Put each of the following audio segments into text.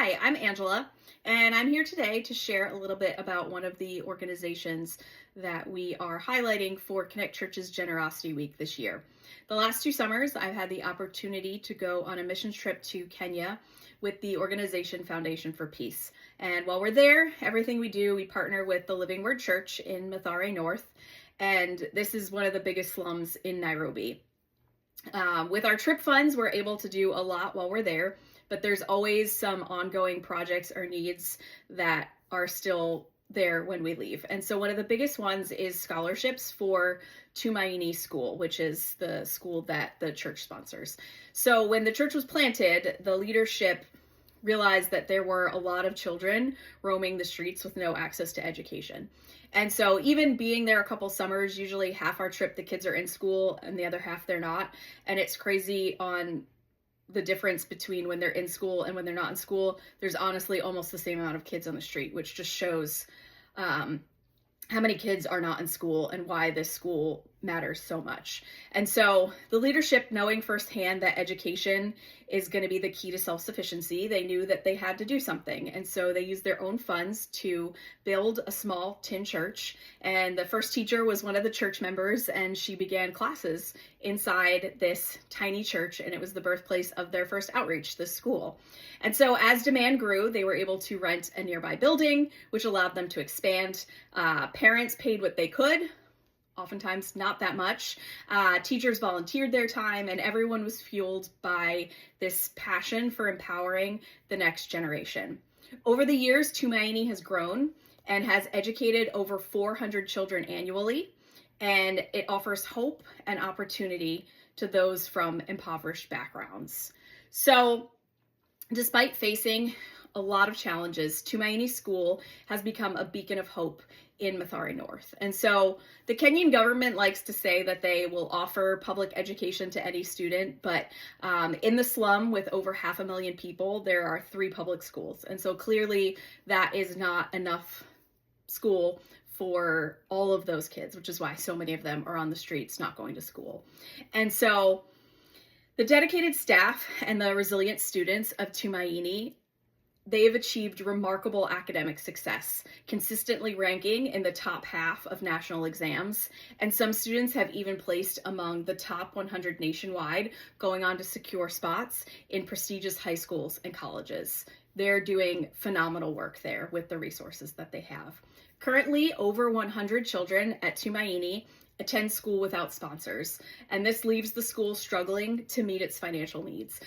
Hi, I'm Angela, and I'm here today to share a little bit about one of the organizations that we are highlighting for Connect Church's Generosity Week this year. The last 2 summers, I've had the opportunity to go on a missions trip to Kenya with the organization Foundation for Peace. And while we're there, everything we do, we partner with the Living Word Church in Mathare North, and this is one of the biggest slums in Nairobi. With our trip funds, we're able to do a lot while we're there, but there's always some ongoing projects or needs that are still there when we leave. And so one of the biggest ones is scholarships for Tumaini School, which is the school that the church sponsors. So when the church was planted, the leadership realized that there were a lot of children roaming the streets with no access to education. And so even being there a couple summers, usually half our trip, the kids are in school and the other half they're not. And it's crazy on the difference between when they're in school and when they're not in school. There's honestly almost the same amount of kids on the street, which just shows how many kids are not in school and why this school matters so much. And so the leadership, knowing firsthand that education is going to be the key to self-sufficiency, they knew that they had to do something. And so they used their own funds to build a small tin church. And the first teacher was one of the church members, and she began classes inside this tiny church. And it was the birthplace of their first outreach, this school. And so as demand grew, they were able to rent a nearby building, which allowed them to expand. Parents paid what they could, oftentimes not that much. Teachers volunteered their time, and everyone was fueled by this passion for empowering the next generation. Over the years, Tumaini has grown and has educated over 400 children annually, and it offers hope and opportunity to those from impoverished backgrounds. So, despite facing a lot of challenges, Tumaini School has become a beacon of hope in Mathare North. And so the Kenyan government likes to say that they will offer public education to any student, but in the slum with over 500,000 people, there are 3 public schools. And so clearly that is not enough school for all of those kids, which is why so many of them are on the streets not going to school. And so the dedicated staff and the resilient students of Tumaini, they have achieved remarkable academic success, consistently ranking in the top half of national exams, and some students have even placed among the top 100 nationwide, going on to secure spots in prestigious high schools and colleges. They're doing phenomenal work there with the resources that they have. Currently, over 100 children at Tumaini attend school without sponsors, and this leaves the school struggling to meet its financial needs.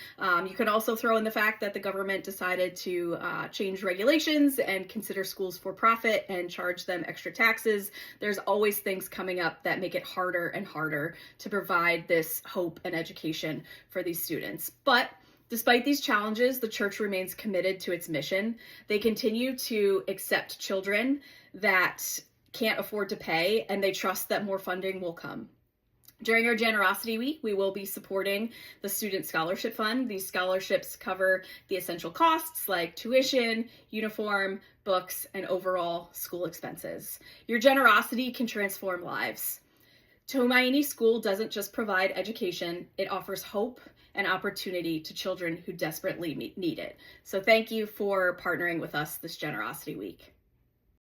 You can also throw in the fact that the government decided to change regulations and consider schools for profit and charge them extra taxes. There's always things coming up that make it harder and harder to provide this hope and education for these students. But despite these challenges, the church remains committed to its mission. They continue to accept children that can't afford to pay, and they trust that more funding will come. During our Generosity Week, we will be supporting the Student Scholarship Fund. These scholarships cover the essential costs like tuition, uniform, books, and overall school expenses. Your generosity can transform lives. Tumaini School doesn't just provide education, it offers hope and opportunity to children who desperately need it. So thank you for partnering with us this Generosity Week.